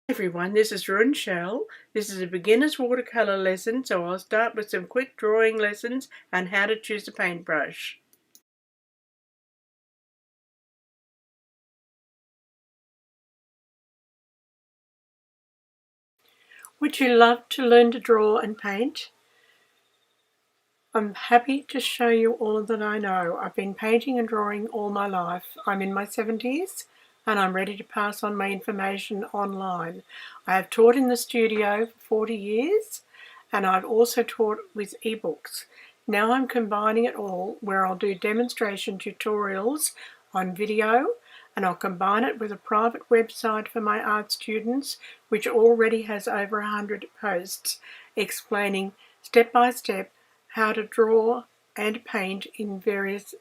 Everyone, this is Wren. This is a beginner's watercolour lesson, so I'll start with some quick drawing lessons on how to choose a paintbrush. Would you love to learn to draw and paint? I'm happy to show you all that I know. I've been painting and drawing all my life. I'm in my 70s and I'm ready to pass on my information online. I have taught in the studio for 40 years and I've also taught with ebooks. Now I'm combining it all where I'll do demonstration tutorials on video and I'll combine it with a private website for my art students which already has over 100 posts explaining step by step how to draw and paint in various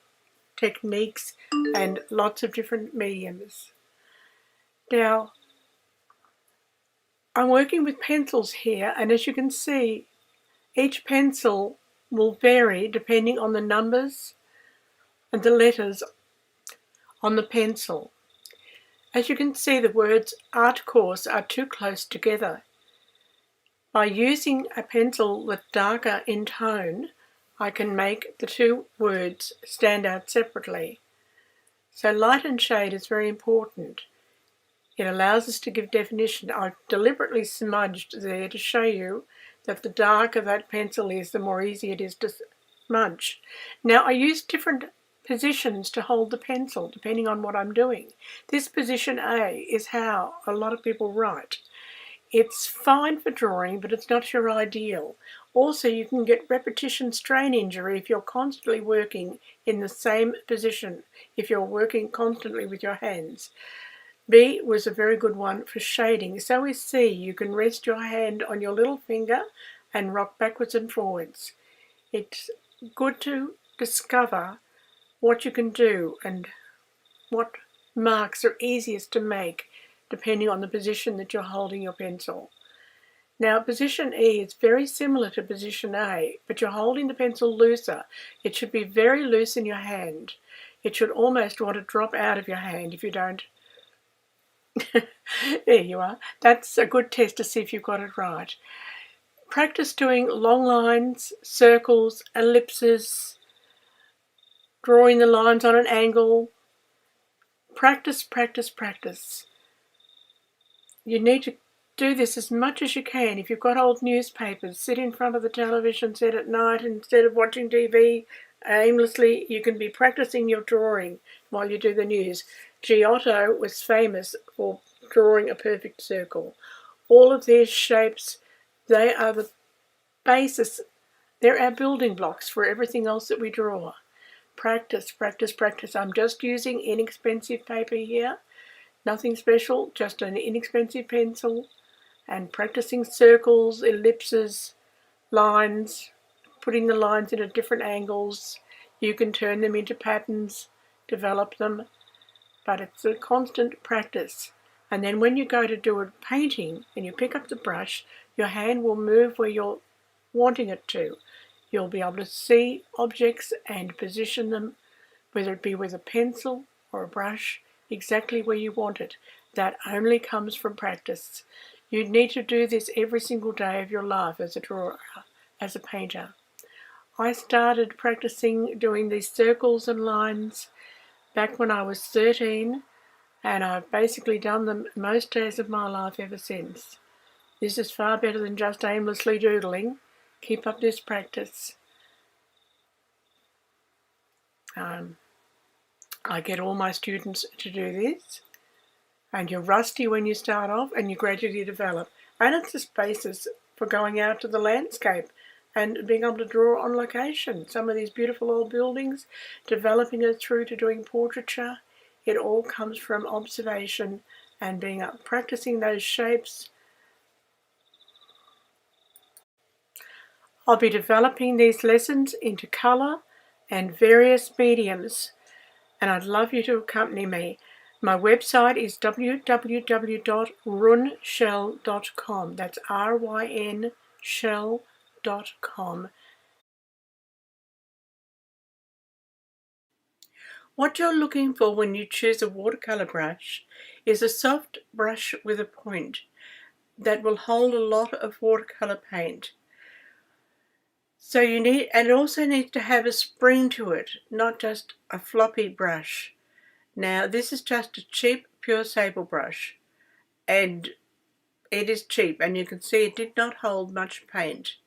techniques and lots of different mediums. Now, I'm working with pencils here, and as you can see, each pencil will vary depending on the numbers and the letters on the pencil. As you can see, the words art course are too close together. By using a pencil that's darker in tone, I can make the two words stand out separately. So light and shade is very important. It allows us to give definition. I've deliberately smudged there to show you that the darker that pencil is, the more easy it is to smudge. Now I use different positions to hold the pencil depending on what I'm doing. This position A is how a lot of people write. It's fine for drawing, but it's not your ideal. Also, you can get repetition strain injury if you're constantly working in the same position, if you're working constantly with your hands. B was a very good one for shading. So is C. You can rest your hand on your little finger and rock backwards and forwards. It's good to discover what you can do and what marks are easiest to make depending on the position that you're holding your pencil. Now position E is very similar to position A, but you're holding the pencil looser. It should be very loose in your hand. It should almost want to drop out of your hand if you don't. There you are. That's a good test to see if you've got it right. Practice doing long lines, circles, ellipses, drawing the lines on an angle. Practice, practice, practice. You need to do this as much as you can. If you've got old newspapers, sit in front of the television set at night instead of watching TV aimlessly. You can be practicing your drawing while you do the news. Giotto was famous for drawing a perfect circle. All of these shapes, they are the basis. They're our building blocks for everything else that we draw. Practice, practice, practice. I'm just using inexpensive paper here. Nothing special, just an inexpensive pencil, and practicing circles, ellipses, lines, putting the lines in at different angles. You can turn them into patterns, develop them, but it's a constant practice. And then when you go to do a painting and you pick up the brush, your hand will move where you're wanting it to. You'll be able to see objects and position them, whether it be with a pencil or a brush, exactly where you want it. That only comes from practice. You need to do this every single day of your life as a drawer, as a painter. I started practicing doing these circles and lines back when I was 13, and I've basically done them most days of my life ever since. This is far better than just aimlessly doodling. Keep up this practice. I get all my students to do this, and you're rusty when you start off and you gradually develop. And it's the basis for going out to the landscape and being able to draw on location. Some of these beautiful old buildings, developing it through to doing portraiture, it all comes from observation and being up, practicing those shapes. I'll be developing these lessons into colour and various mediums, and I'd love you to accompany me. My website is www.runshell.com. That's RYN shell.com. What you're looking for when you choose a watercolour brush is a soft brush with a point that will hold a lot of watercolour paint. So you need, and it also needs to have a spring to it, not just a floppy brush. Now this is just a cheap pure sable brush, and it is cheap, and you can see it did not hold much paint.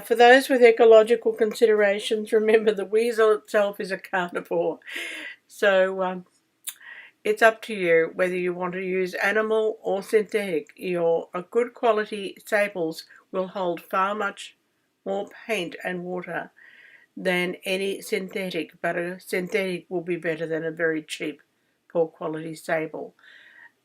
For those with ecological considerations, remember the weasel itself is a carnivore. So it's up to you whether you want to use animal or synthetic. A good quality sables will hold far much more paint and water than any synthetic, but a synthetic will be better than a very cheap, poor quality sable.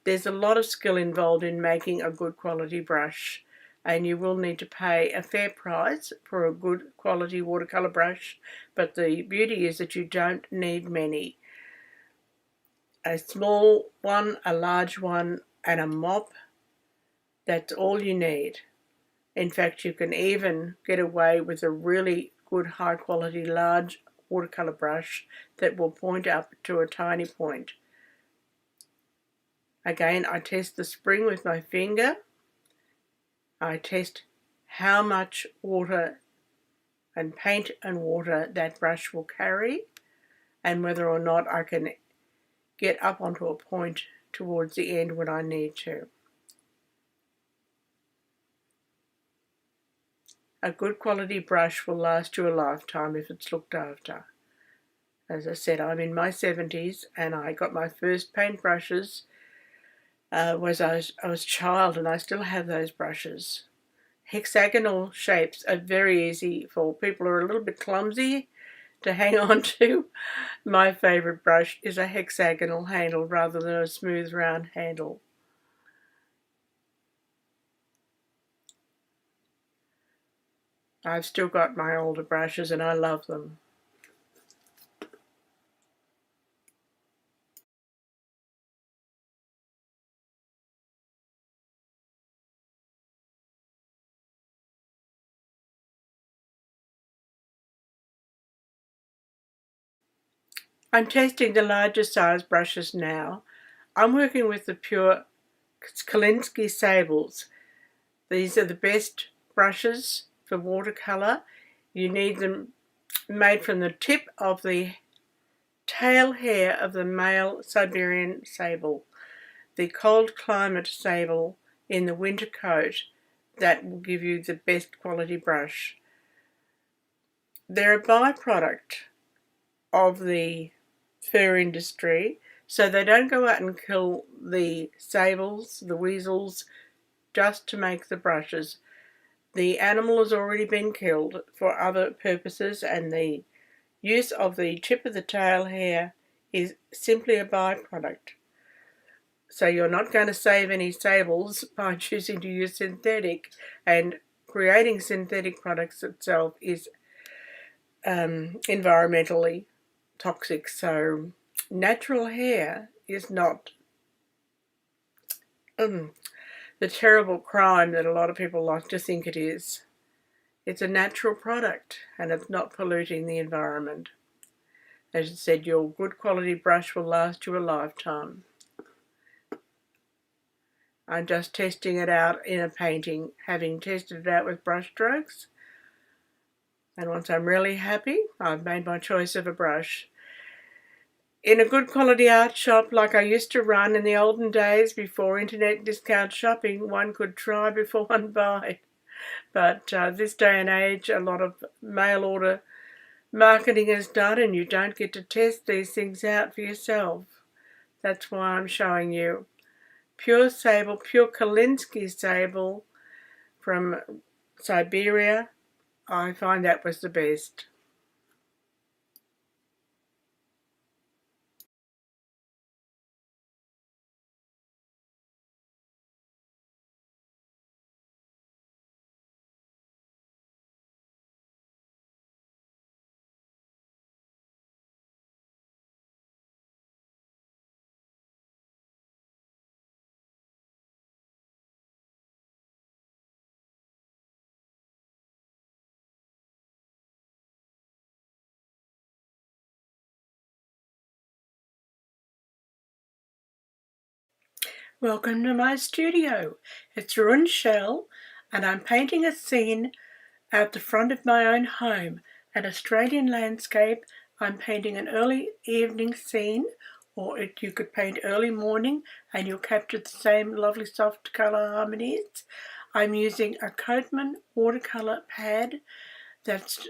There's a lot of skill involved in making a good quality brush, and you will need to pay a fair price for a good quality watercolour brush, but the beauty is that you don't need many. A small one, a large one, and a mop, that's all you need. In fact, you can even get away with a really good high quality large watercolour brush that will point up to a tiny point. Again, I test the spring with my finger. I test how much water and paint and water that brush will carry, and whether or not I can get up onto a point towards the end when I need to. A good quality brush will last you a lifetime if it's looked after. As I said, I'm in my 70s, and I got my first paint brushes I was a child, and I still have those brushes. Hexagonal shapes are very easy for people who are a little bit clumsy to hang on to. My favourite brush is a hexagonal handle rather than a smooth round handle. I've still got my older brushes and I love them. I'm testing the larger size brushes now. I'm working with the pure Kolinsky Sables. These are the best brushes for watercolour. You need them made from the tip of the tail hair of the male Siberian sable, the cold climate sable in the winter coat. That will give you the best quality brush. They're a byproduct of the fur industry, so they don't go out and kill the sables, the weasels, just to make the brushes. The animal has already been killed for other purposes, and the use of the tip of the tail hair is simply a byproduct. So you're not going to save any sables by choosing to use synthetic, and creating synthetic products itself is environmentally toxic. So natural hair is not the terrible crime that a lot of people like to think it is. It's a natural product, and it's not polluting the environment. As I said, your good quality brush will last you a lifetime. I'm just testing it out in a painting, having tested it out with brush strokes. And once I'm really happy, I've made my choice of a brush. In a good quality art shop like I used to run in the olden days before internet discount shopping, one could try before one buy. But this day and age, a lot of mail order marketing is done, and you don't get to test these things out for yourself. That's why I'm showing you pure sable, pure Kolinsky sable from Siberia. I find that was the best. Welcome to my studio. It's Ruin Shell and I'm painting a scene out the front of my own home. An Australian landscape. I'm painting an early evening scene, or you could paint early morning and you'll capture the same lovely soft colour harmonies. I'm using a Coatman watercolour pad that's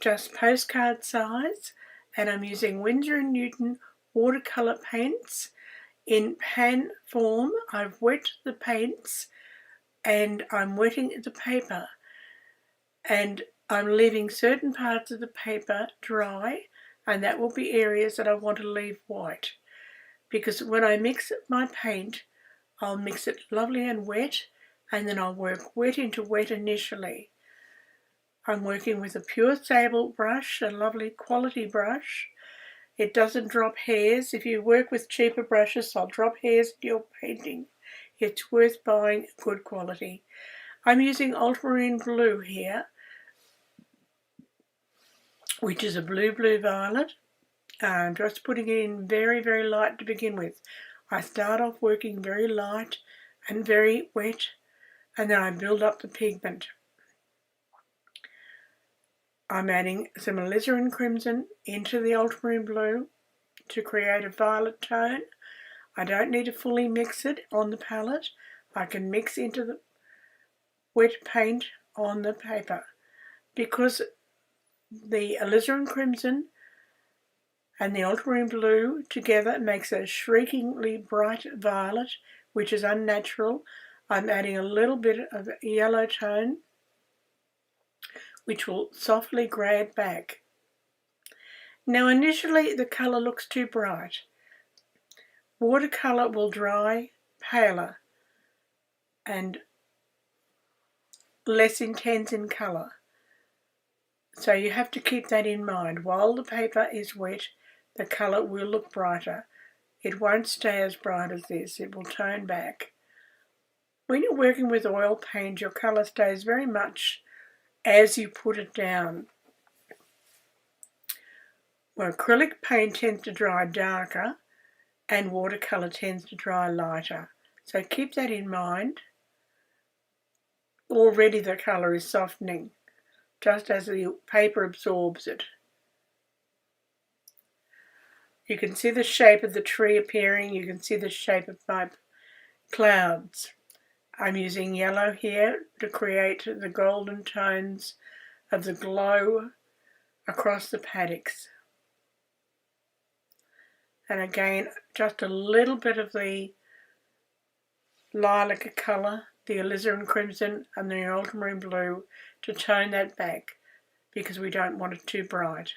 just postcard size, and I'm using Winsor & Newton watercolour paints. In pan form, I've wet the paints and I'm wetting the paper, and I'm leaving certain parts of the paper dry, and that will be areas that I want to leave white, because when I mix my paint, I'll mix it lovely and wet, and then I'll work wet into wet initially. I'm working with a pure sable brush, a lovely quality brush. It doesn't drop hairs. If you work with cheaper brushes, they'll drop hairs in your painting. It's worth buying good quality. I'm using ultramarine blue here, which is a blue violet. I'm just putting it in very, very light to begin with. I start off working very light and very wet, and then I build up the pigment. I'm adding some alizarin crimson into the ultramarine blue to create a violet tone. I don't need to fully mix it on the palette. I can mix into the wet paint on the paper, because the alizarin crimson and the ultramarine blue together makes a shriekingly bright violet, which is unnatural. I'm adding a little bit of a yellow tone, which will softly grade back. Now initially the colour looks too bright. Watercolour will dry paler and less intense in colour. So you have to keep that in mind. While the paper is wet, the colour will look brighter. It won't stay as bright as this. It will tone back. When you're working with oil paint, your colour stays very much as you put it down. Well, acrylic paint tends to dry darker and watercolour tends to dry lighter. So keep that in mind. Already the colour is softening, just as the paper absorbs it. You can see the shape of the tree appearing. You can see the shape of my clouds. I'm using yellow here to create the golden tones of the glow across the paddocks. And again, just a little bit of the lilac colour, the alizarin crimson and the ultramarine blue to tone that back, because we don't want it too bright.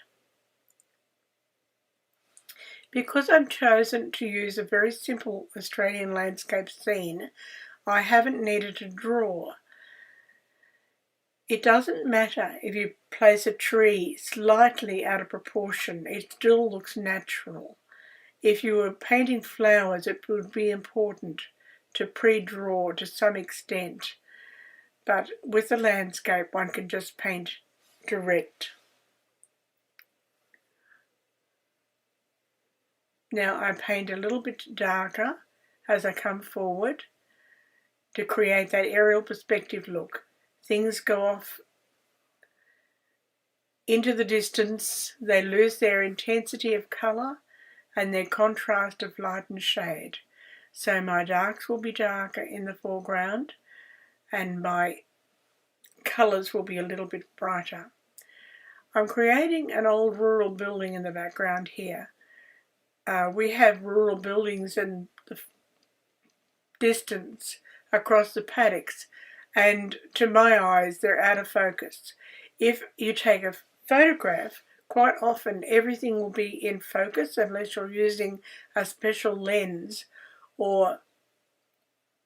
Because I've chosen to use a very simple Australian landscape scene, I haven't needed to draw. It doesn't matter if you place a tree slightly out of proportion, it still looks natural. If you were painting flowers, it would be important to pre-draw to some extent, but with the landscape one can just paint direct. Now I paint a little bit darker as I come forward to create that aerial perspective look. Things go off into the distance, they lose their intensity of colour and their contrast of light and shade. So my darks will be darker in the foreground and my colours will be a little bit brighter. I'm creating an old rural building in the background here. We have rural buildings in the distance across the paddocks, and to my eyes they're out of focus. If you take a photograph, quite often everything will be in focus unless you're using a special lens or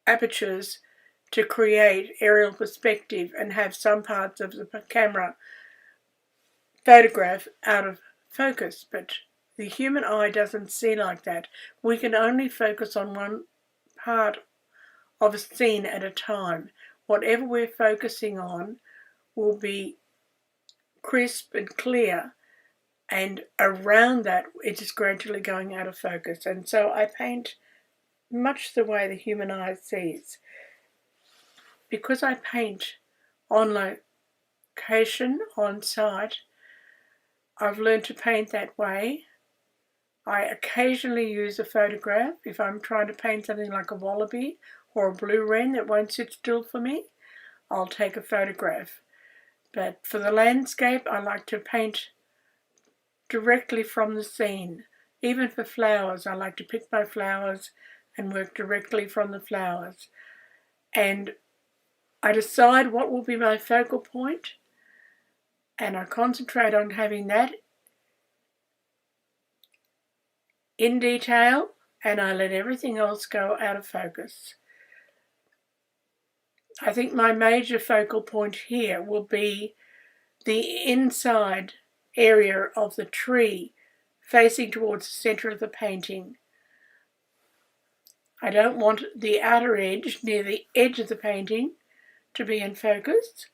apertures to create aerial perspective and have some parts of the camera photograph out of focus. But the human eye doesn't see like that. We can only focus on one part of a scene at a time. Whatever we're focusing on will be crisp and clear, and around that it is gradually going out of focus. And so I paint much the way the human eye sees. Because I paint on location, on site, I've learned to paint that way. I occasionally use a photograph if I'm trying to paint something like a wallaby or a blue wren that won't sit still for me. I'll take a photograph. But for the landscape, I like to paint directly from the scene. Even for flowers, I like to pick my flowers and work directly from the flowers. And I decide what will be my focal point, and I concentrate on having that in detail, and I let everything else go out of focus. I think my major focal point here will be the inside area of the tree facing towards the centre of the painting. I don't want the outer edge near the edge of the painting to be in focus,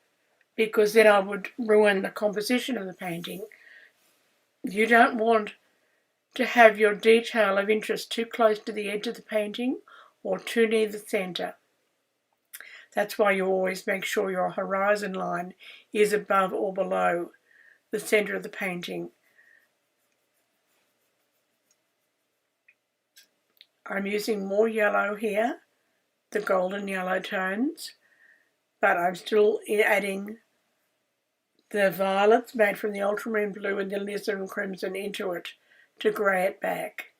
because then I would ruin the composition of the painting. You don't want to have your detail of interest too close to the edge of the painting or too near the centre. That's why you always make sure your horizon line is above or below the centre of the painting. I'm using more yellow here, the golden yellow tones, but I'm still adding the violets made from the ultramarine blue and the alizarin crimson into it to grey it back,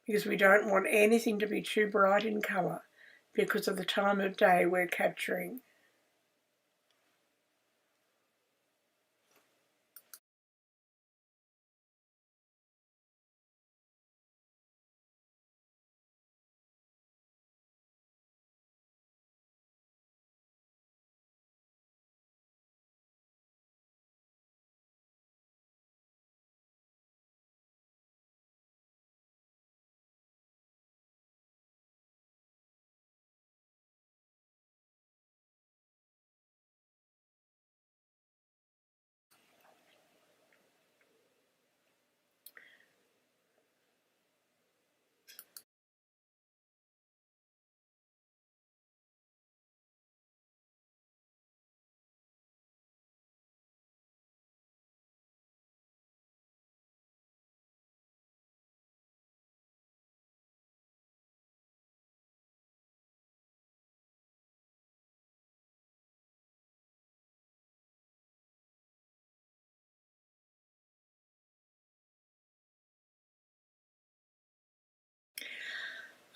because we don't want anything to be too bright in colour because of the time of day we're capturing.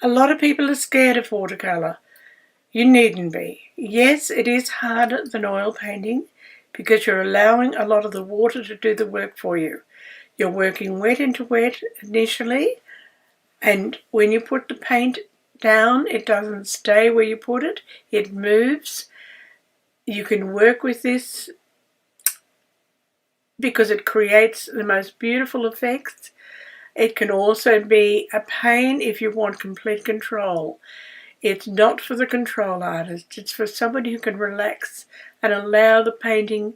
A lot of people are scared of watercolour. You needn't be. Yes, it is harder than oil painting because you're allowing a lot of the water to do the work for you. You're working wet into wet initially, and when you put the paint down, it doesn't stay where you put it. It moves. You can work with this because it creates the most beautiful effects. It can also be a pain if you want complete control. It's not for the control artist. It's for somebody who can relax and allow the painting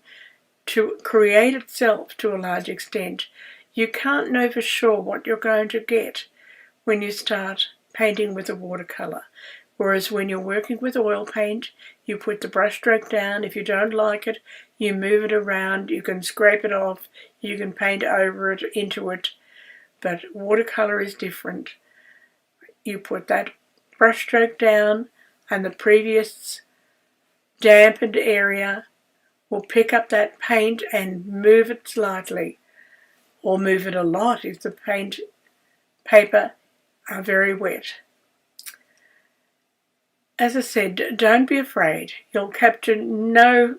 to create itself to a large extent. You can't know for sure what you're going to get when you start painting with a watercolour. Whereas when you're working with oil paint, you put the brush stroke down. If you don't like it, you move it around. You can scrape it off. You can paint over it, into it. But watercolour is different. You put that brush stroke down and the previous dampened area will pick up that paint and move it slightly, or move it a lot if the paint paper are very wet. As I said, don't be afraid. You'll capture no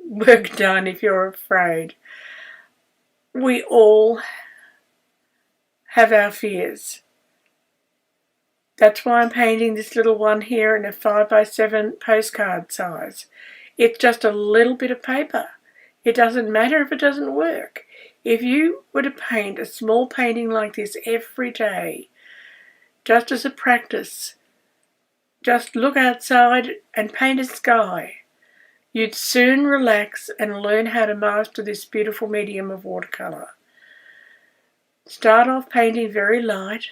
work done if you're afraid. We all have our fears. That's why I'm painting this little one here in a 5x7 postcard size. It's just a little bit of paper. It doesn't matter if it doesn't work. If you were to paint a small painting like this every day, just as a practice, just look outside and paint a sky, you'd soon relax and learn how to master this beautiful medium of watercolour. Start off painting very light,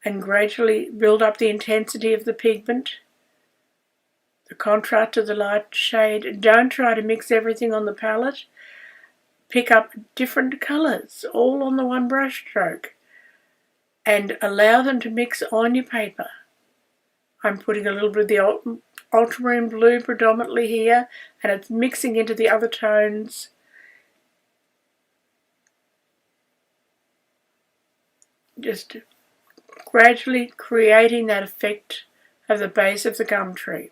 and gradually build up the intensity of the pigment, the contrast of the light shade. Don't try to mix everything on the palette. Pick up different colours all on the one brush stroke and allow them to mix on your paper. I'm putting a little bit of the ultramarine blue predominantly here, and it's mixing into the other tones. Just gradually creating that effect of the base of the gum tree.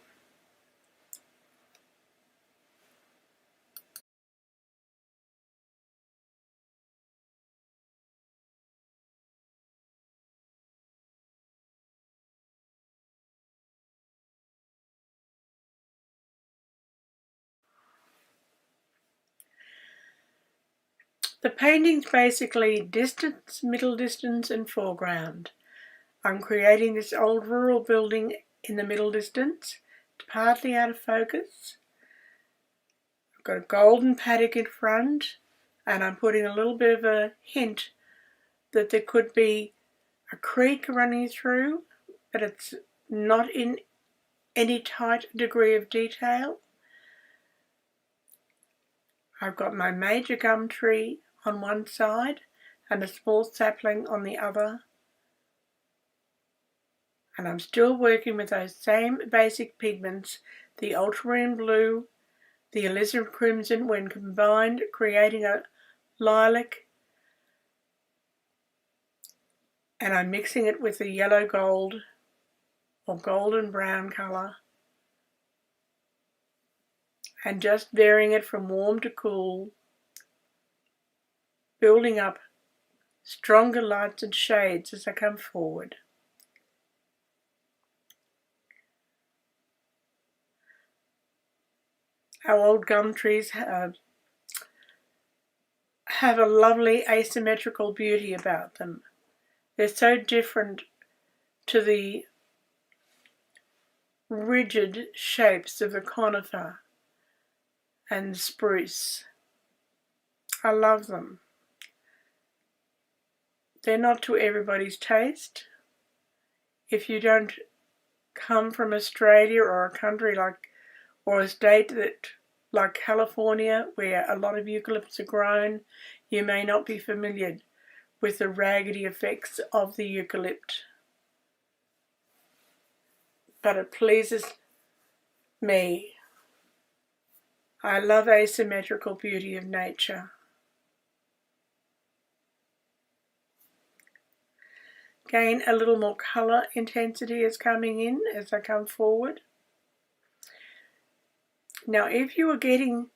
The painting's basically distance, middle distance and foreground. I'm creating this old rural building in the middle distance, partly out of focus. I've got a golden paddock in front, and I'm putting a little bit of a hint that there could be a creek running through, but it's not in any tight degree of detail. I've got my major gum tree on one side and a small sapling on the other. And I'm still working with those same basic pigments, the ultramarine blue, the alizarin crimson, when combined, creating a lilac, and I'm mixing it with the yellow gold or golden brown colour and just varying it from warm to cool, building up stronger lights and shades as I come forward. Our old gum trees have a lovely asymmetrical beauty about them. They're so different to the rigid shapes of the conifer and spruce. I love them. They're not to everybody's taste. If you don't come from Australia or a country or a state like California, where a lot of eucalypts are grown, you may not be familiar with the raggedy effects of the eucalypt. But it pleases me. I love asymmetrical beauty of nature. Again, a little more colour intensity is coming in as I come forward. Now, if you are getting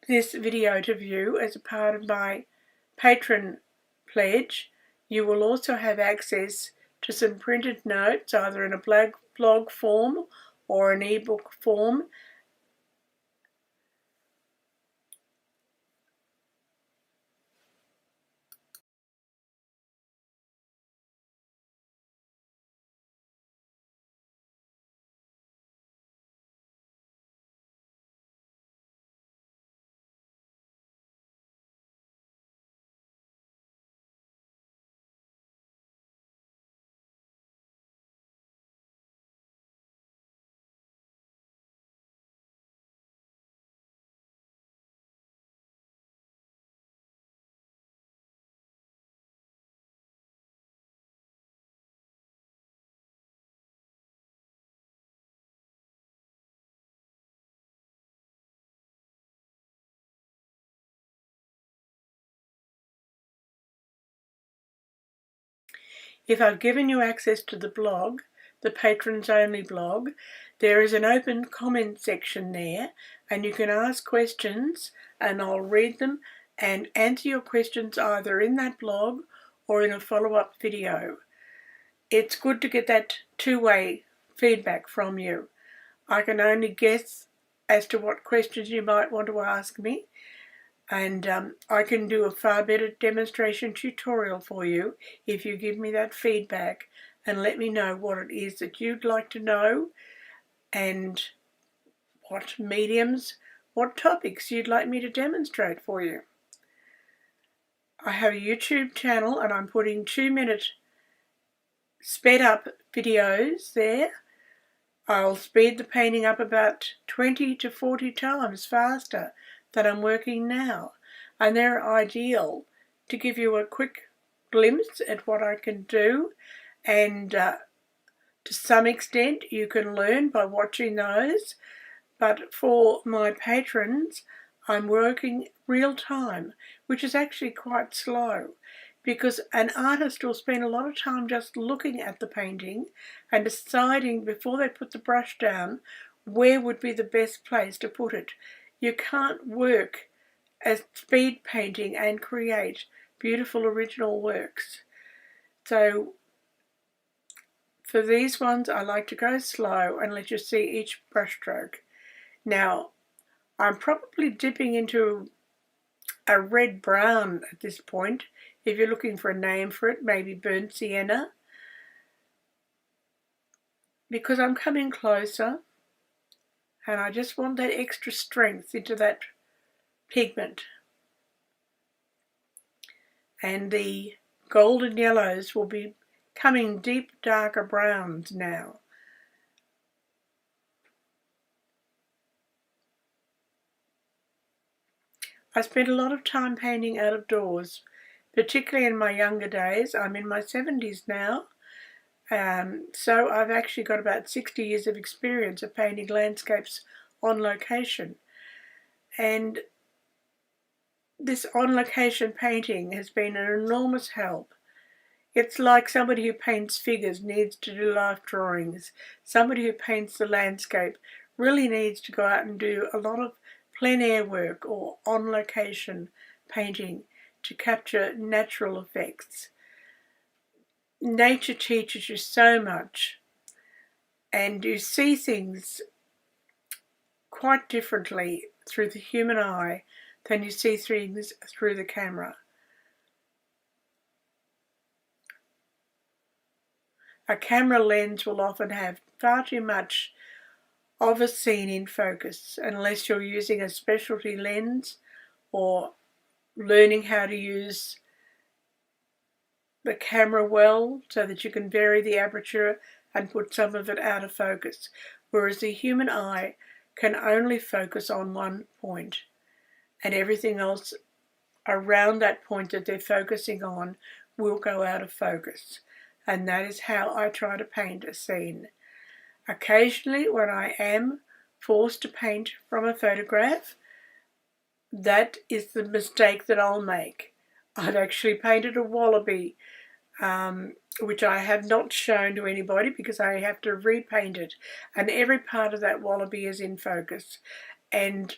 this video to view as a part of my patron pledge, you will also have access to some printed notes, either in a blog form or an ebook form. If I've given you access to the blog, the patrons only blog, there is an open comment section there, and you can ask questions and I'll read them and answer your questions either in that blog or in a follow-up video. It's good to get that two-way feedback from you. I can only guess as to what questions you might want to ask me, and I can do a far better demonstration tutorial for you if you give me that feedback and let me know what it is that you'd like to know and what mediums, what topics you'd like me to demonstrate for you. I have a YouTube channel and I'm putting 2-minute sped up videos there. I'll speed the painting up about 20 to 40 times faster than I'm working now. And they're ideal to give you a quick glimpse at what I can do, and to some extent you can learn by watching those. But for my patrons, I'm working real time, which is actually quite slow, because an artist will spend a lot of time just looking at the painting and deciding before they put the brush down where would be the best place to put it. You can't work at speed painting and create beautiful original works. So for these ones, I like to go slow and let you see each brush stroke. Now, I'm probably dipping into a red-brown at this point. If you're looking for a name for it, maybe burnt sienna, because I'm coming closer and I just want that extra strength into that pigment. And the golden yellows will be coming deep, darker browns now. I spent a lot of time painting out of doors, particularly in my younger days. I'm in my 70s now, so I've actually got about 60 years of experience of painting landscapes on location. And this on-location painting has been an enormous help. It's like somebody who paints figures needs to do life drawings. Somebody who paints the landscape really needs to go out and do a lot of plein air work or on-location painting to capture natural effects. Nature teaches you so much, and you see things quite differently through the human eye than you see things through the camera. A camera lens will often have far too much of a scene in focus unless you're using a specialty lens or learning how to use the camera well so that you can vary the aperture and put some of it out of focus, whereas the human eye can only focus on one point, and everything else around that point that they're focusing on will go out of focus. And that is how I try to paint a scene. Occasionally, when I am forced to paint from a photograph, that is the mistake that I'll make. I've actually painted a wallaby, which I have not shown to anybody because I have to repaint it, and every part of that wallaby is in focus. And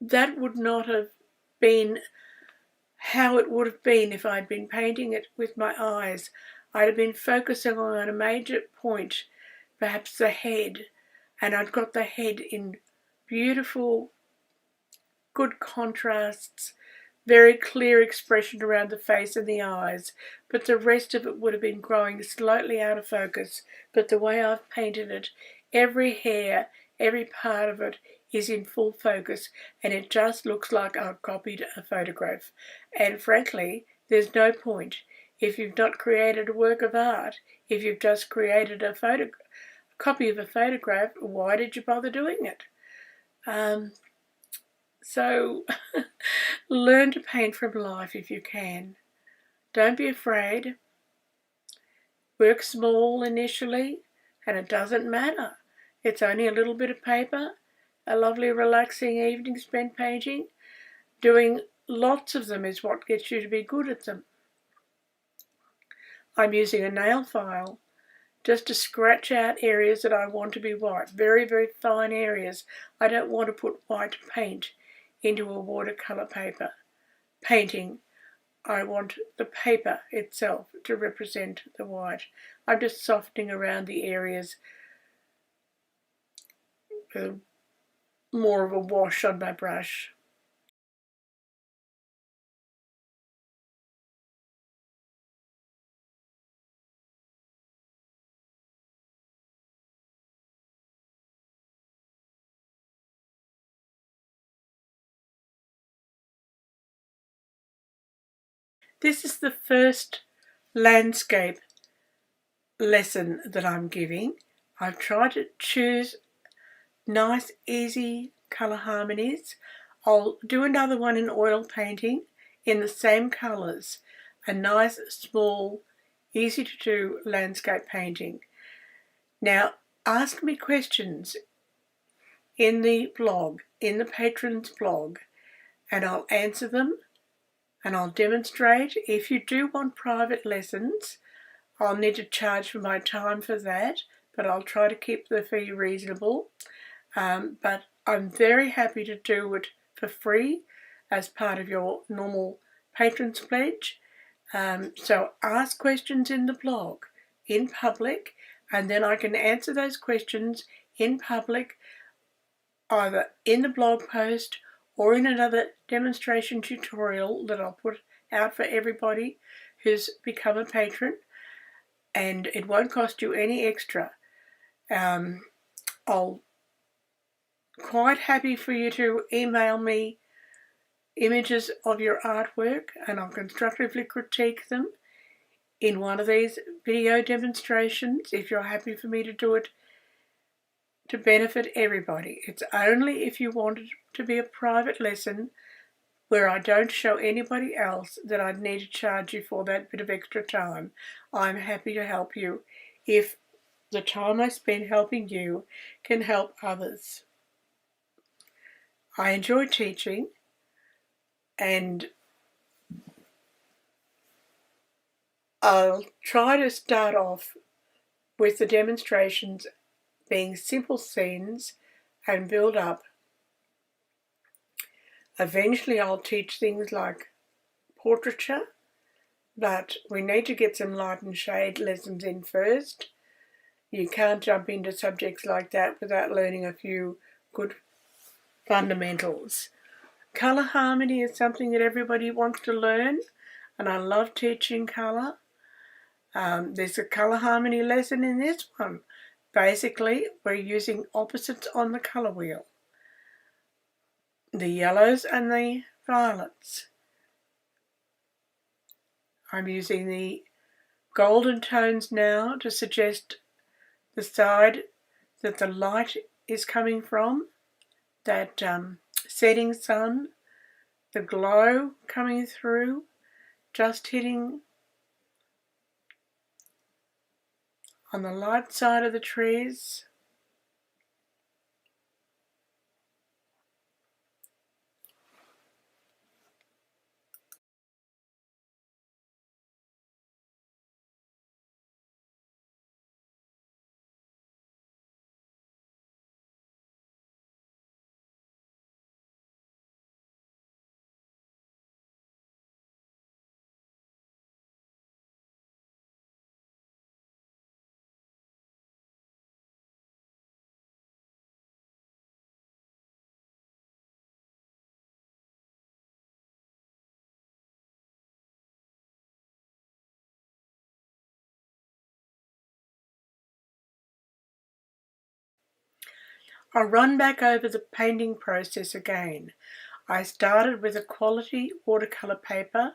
that would not have been how it would have been if I'd been painting it with my eyes. I'd have been focusing on a major point, perhaps the head, and I'd got the head in beautiful, good contrasts, very clear expression around the face and the eyes, but the rest of it would have been growing slightly out of focus. But the way I've painted it, every hair, every part of it is in full focus, and it just looks like I've copied a photograph. And frankly, there's no point. If you've not created a work of art, if you've just created a copy of a photograph, why did you bother doing it? So learn to paint from life if you can. Don't be afraid. Work small initially, and it doesn't matter. It's only a little bit of paper, a lovely relaxing evening spent painting. Doing lots of them is what gets you to be good at them. I'm using a nail file just to scratch out areas that I want to be white, very, very fine areas. I don't want to put white paint into a watercolour paper painting. I want the paper itself to represent the white. I'm just softening around the areas with more of a wash on my brush. This is the first landscape lesson that I'm giving, I've tried to choose nice, easy colour harmonies. I'll do another one in oil painting in the same colours. A nice, small, easy to do landscape painting. Now, ask me questions in the blog, in the patrons blog, and I'll answer them and I'll demonstrate. If you do want private lessons, I'll need to charge for my time for that, but I'll try to keep the fee reasonable. But I'm very happy to do it for free as part of your normal patrons pledge. So ask questions in the blog, in public, and then I can answer those questions in public, either in the blog post or in another demonstration tutorial that I'll put out for everybody who's become a patron, and it won't cost you any extra. I'll quite happy for you to email me images of your artwork and I'll constructively critique them in one of these video demonstrations if you're happy for me to do it to benefit everybody. It's only if you want it to be a private lesson where I don't show anybody else that I'd need to charge you for that bit of extra time. I'm happy to help you if the time I spend helping you can help others. I enjoy teaching, and I'll try to start off with the demonstrations being simple scenes and build up. Eventually I'll teach things like portraiture, but we need to get some light and shade lessons in first. You can't jump into subjects like that without learning a few good fundamentals. Colour harmony is something that everybody wants to learn, and I love teaching colour. There's a colour harmony lesson in this one. Basically, we're using opposites on the colour wheel. The yellows and the violets. I'm using the golden tones now to suggest the side that the light is coming from, that setting sun, the glow coming through, just hitting on the light side of the trees. I'll run back over the painting process again. I started with a quality watercolour paper,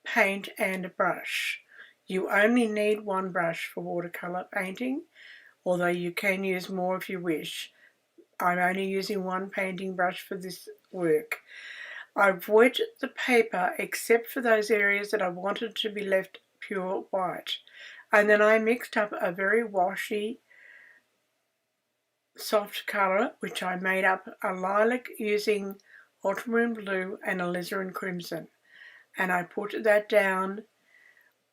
paint and a brush. You only need one brush for watercolour painting, although you can use more if you wish. I'm only using one painting brush for this work. I've wet the paper except for those areas that I wanted to be left pure white. And then I mixed up a very washy soft colour, which I made up a lilac using ultramarine blue and alizarin crimson. And I put that down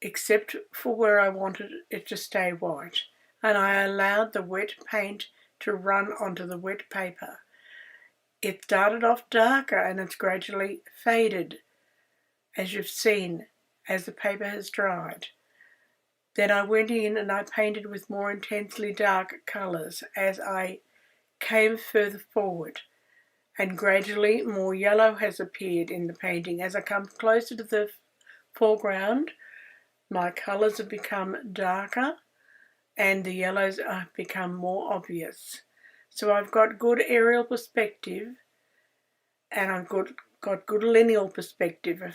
except for where I wanted it to stay white. And I allowed the wet paint to run onto the wet paper. It started off darker and it's gradually faded, as you've seen, as the paper has dried. Then I went in and I painted with more intensely dark colours as I came further forward, and gradually more yellow has appeared in the painting. As I come closer to the foreground, my colours have become darker and the yellows have become more obvious. So I've got good aerial perspective and I've got good lineal perspective of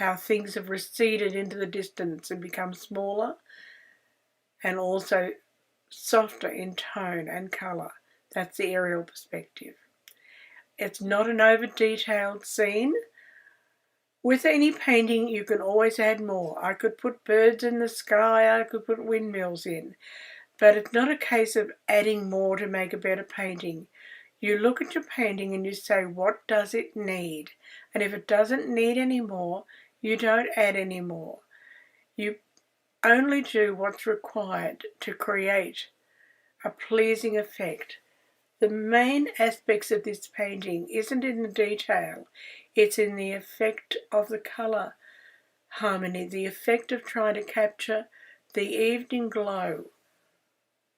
how things have receded into the distance and become smaller and also softer in tone and colour. That's the aerial perspective. It's not an over-detailed scene. With any painting, you can always add more. I could put birds in the sky, I could put windmills in, but it's not a case of adding more to make a better painting. You look at your painting and you say, what does it need? And if it doesn't need any more, you don't add any more. You only do what's required to create a pleasing effect. The main aspects of this painting isn't in the detail, it's in the effect of the colour harmony, the effect of trying to capture the evening glow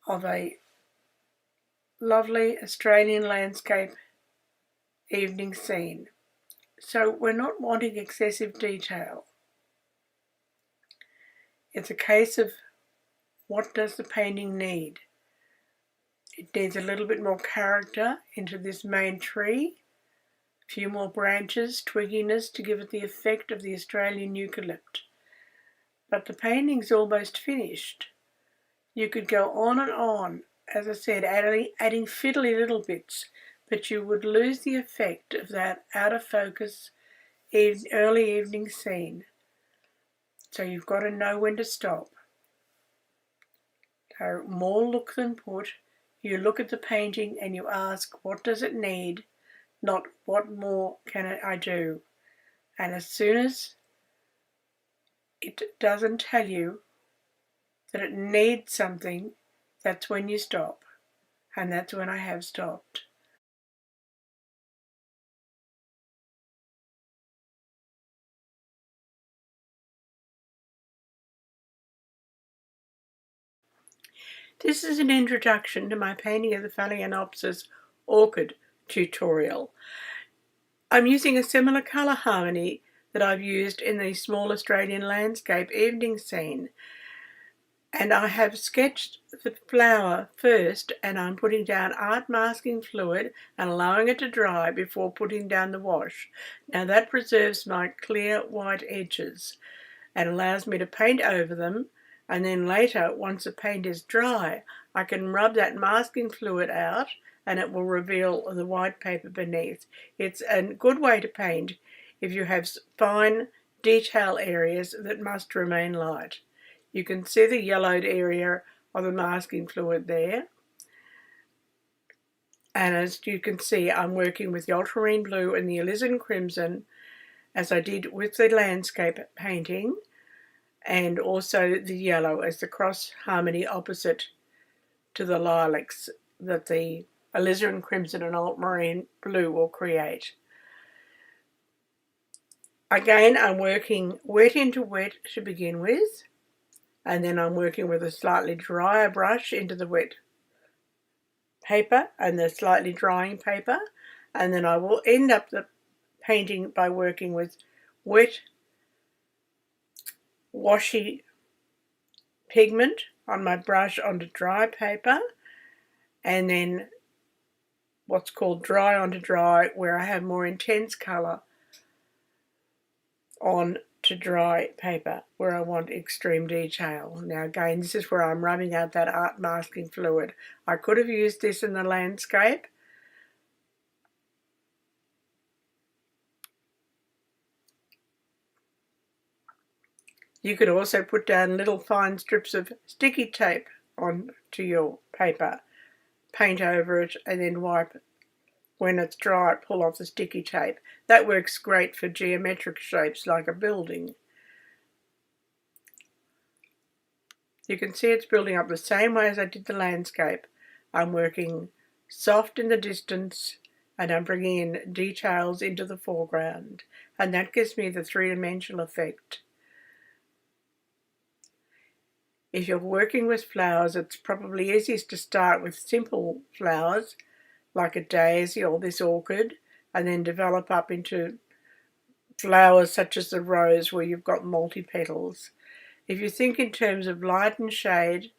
of a lovely Australian landscape evening scene. So we're not wanting excessive detail. It's a case of what does the painting need? It needs a little bit more character into this main tree, a few more branches, twigginess to give it the effect of the Australian eucalypt. But the painting's almost finished. You could go on and on, as I said, adding fiddly little bits, but you would lose the effect of that out of focus early evening scene. So you've got to know when to stop. So more look than put. You look at the painting and you ask, what does it need? Not what more can I do? And as soon as it doesn't tell you that it needs something, that's when you stop. And that's when I have stopped. This is an introduction to my painting of the Phalaenopsis orchid tutorial. I'm using a similar colour harmony that I've used in the small Australian landscape evening scene. And I have sketched the flower first, and I'm putting down art masking fluid and allowing it to dry before putting down the wash. Now that preserves my clear white edges and allows me to paint over them, and then later, once the paint is dry, I can rub that masking fluid out and it will reveal the white paper beneath. It's a good way to paint if you have fine detail areas that must remain light. You can see the yellowed area of the masking fluid there. And as you can see, I'm working with the ultramarine blue and the alizarin crimson, as I did with the landscape painting, and also the yellow as the cross harmony opposite to the lilacs that the alizarin crimson and ultramarine blue will create. Again, I'm working wet into wet to begin with, and then I'm working with a slightly drier brush into the wet paper and the slightly drying paper, and then I will end up the painting by working with wet washy pigment on my brush onto dry paper, and then what's called dry onto dry, where I have more intense colour on to dry paper where I want extreme detail. Now again, this is where I'm rubbing out that art masking fluid. I could have used this in the landscape, you could also put down little fine strips of sticky tape onto your paper, paint over it, and then wipe it. When it's dry, pull off the sticky tape. That works great for geometric shapes like a building. You can see it's building up the same way as I did the landscape. I'm working soft in the distance and I'm bringing in details into the foreground, and that gives me the three-dimensional effect. If you're working with flowers, it's probably easiest to start with simple flowers like a daisy or this orchid, and then develop up into flowers such as the rose where you've got multi-petals. If you think in terms of light and shade,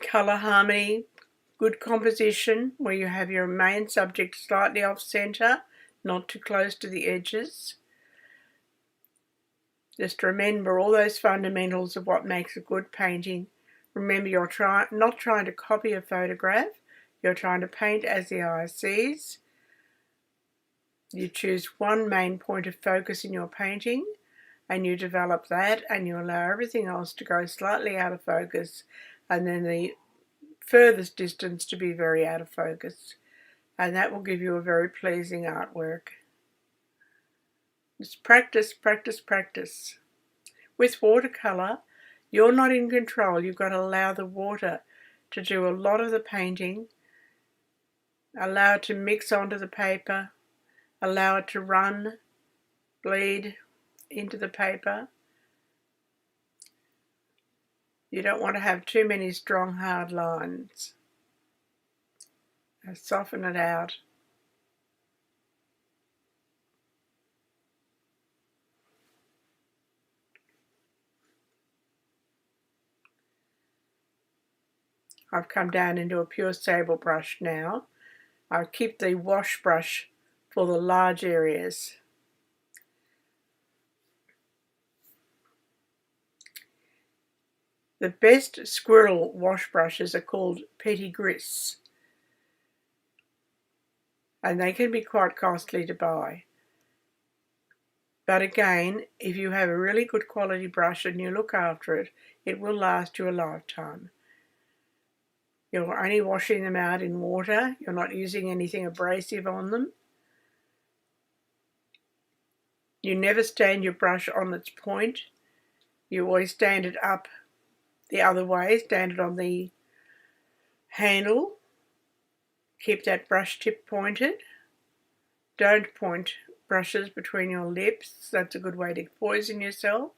colour harmony, good composition where you have your main subject slightly off centre not too close to the edges. Just remember all those fundamentals of what makes a good painting. Remember, you're not trying to copy a photograph. You're trying to paint as the eye sees. You choose one main point of focus in your painting and you develop that, and you allow everything else to go slightly out of focus, and then the furthest distance to be very out of focus. And that will give you a very pleasing artwork. Just practice, practice, practice. With watercolour, you're not in control. You've got to allow the water to do a lot of the painting, allow it to mix onto the paper, allow it to run, bleed into the paper. You don't want to have too many strong, hard lines. Soften it out. I've come down into a pure sable brush now. I'll keep the wash brush for the large areas. The best squirrel wash brushes are called Petit Gris, and they can be quite costly to buy. But again, if you have a really good quality brush and you look after it, it will last you a lifetime. You're only washing them out in water. You're not using anything abrasive on them. You never stand your brush on its point. You always stand it up the other way, stand it on the handle. Keep that brush tip pointed. Don't point brushes between your lips. That's a good way to poison yourself.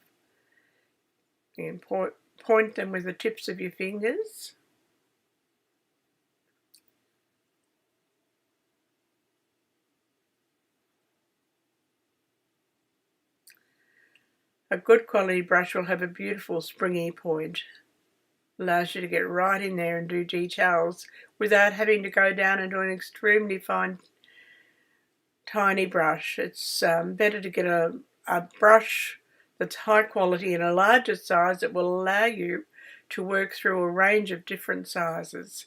You can point them with the tips of your fingers. A good quality brush will have a beautiful springy point. Allows you to get right in there and do details without having to go down and do an extremely fine, tiny brush. It's better to get a brush that's high quality in a larger size that will allow you to work through a range of different sizes.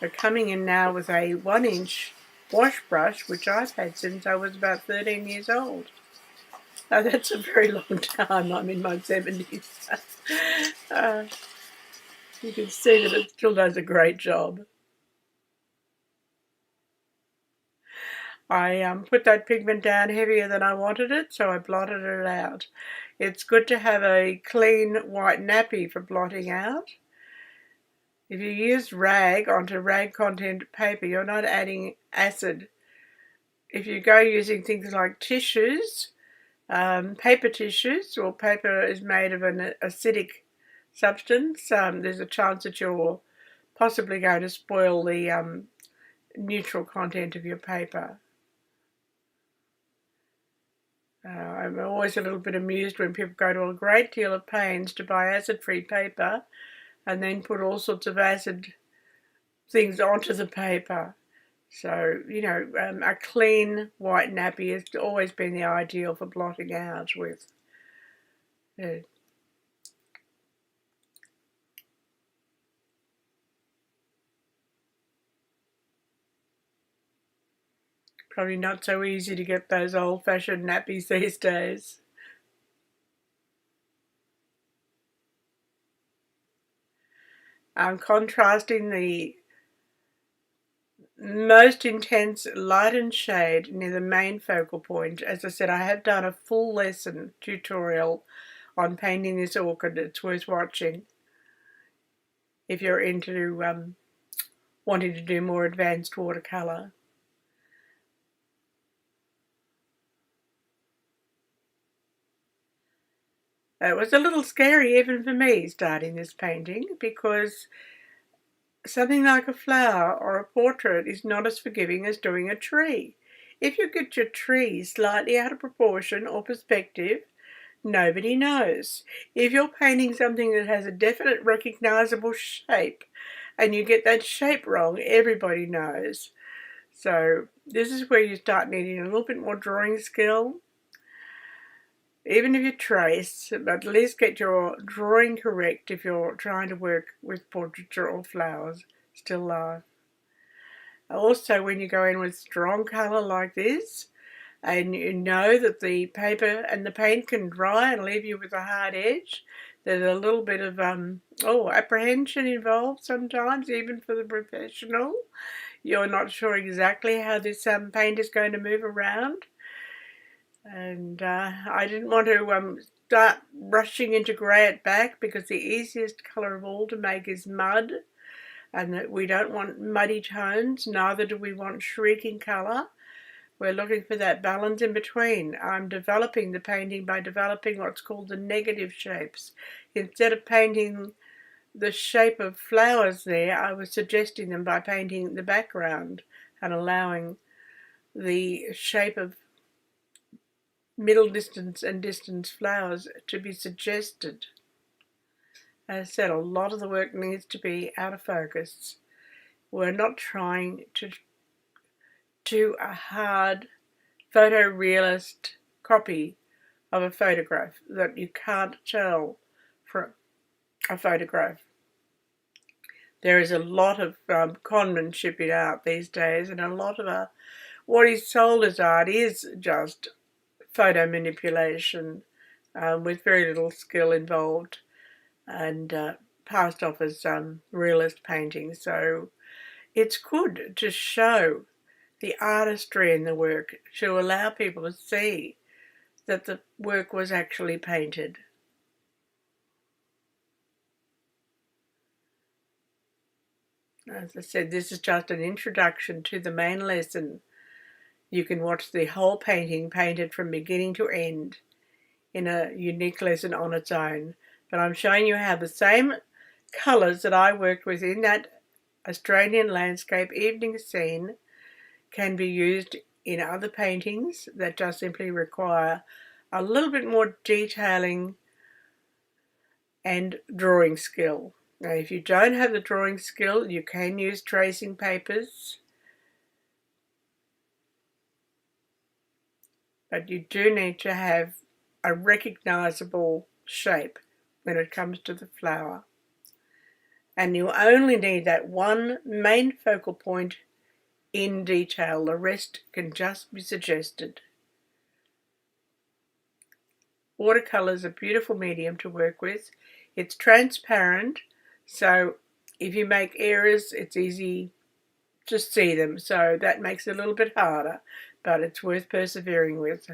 We're coming in now with a 1-inch wash brush, which I've had since I was about 13 years old. Now that's a very long time. I'm in my 70s. You can see that it still does a great job. I put that pigment down heavier than I wanted it, so I blotted it out. It's good to have a clean white nappy for blotting out. If you use rag onto rag content paper, you're not adding acid. If you go using things like tissues, paper tissues, or paper is made of an acidic substance, there's a chance that you're possibly going to spoil the neutral content of your paper. I'm always a little bit amused when people go to a great deal of pains to buy acid-free paper and then put all sorts of acid things onto the paper. So, a clean white nappy has always been the ideal for blotting out with. Probably not so easy to get those old-fashioned nappies these days. I'm contrasting the most intense light and shade near the main focal point. As I said, I have done a full lesson tutorial on painting this orchid. It's worth watching if you're into wanting to do more advanced watercolour. It was a little scary even for me starting this painting, because something like a flower or a portrait is not as forgiving as doing a tree. If you get your tree slightly out of proportion or perspective, nobody knows. If you're painting something that has a definite recognisable shape and you get that shape wrong, everybody knows. So this is where you start needing a little bit more drawing skill. Even if you trace, but at least get your drawing correct if you're trying to work with portraiture or flowers, still life. Also, when you go in with strong colour like this, and you know that the paper and the paint can dry and leave you with a hard edge, there's a little bit of apprehension involved sometimes, even for the professional. You're not sure exactly how this paint is going to move around. And I didn't want to start rushing into grey at back, because the easiest colour of all to make is mud, and that we don't want muddy tones, neither do we want shrieking colour. We're looking for that balance in between. I'm developing the painting by developing what's called the negative shapes. Instead of painting the shape of flowers there, I was suggesting them by painting the background and allowing the shape of middle distance and distance flowers to be suggested. As I said, a lot of the work needs to be out of focus. We're not trying to do a hard photorealist copy of a photograph that you can't tell from a photograph. There is a lot of conmanship in art these days, and a lot of what is sold as art is just photo manipulation with very little skill involved, and passed off as realist painting. So it's good to show the artistry in the work, to allow people to see that the work was actually painted. As I said, this is just an introduction to the main lesson. You can watch the whole painting painted from beginning to end in a unique lesson on its own. But I'm showing you how the same colours that I worked with in that Australian landscape evening scene can be used in other paintings that just simply require a little bit more detailing and drawing skill. Now, if you don't have the drawing skill, you can use tracing papers, but you do need to have a recognisable shape when it comes to the flower. And you only need that one main focal point in detail. The rest can just be suggested. Watercolour is a beautiful medium to work with. It's transparent, so if you make errors, it's easy to see them. So that makes it a little bit harder, but it's worth persevering with.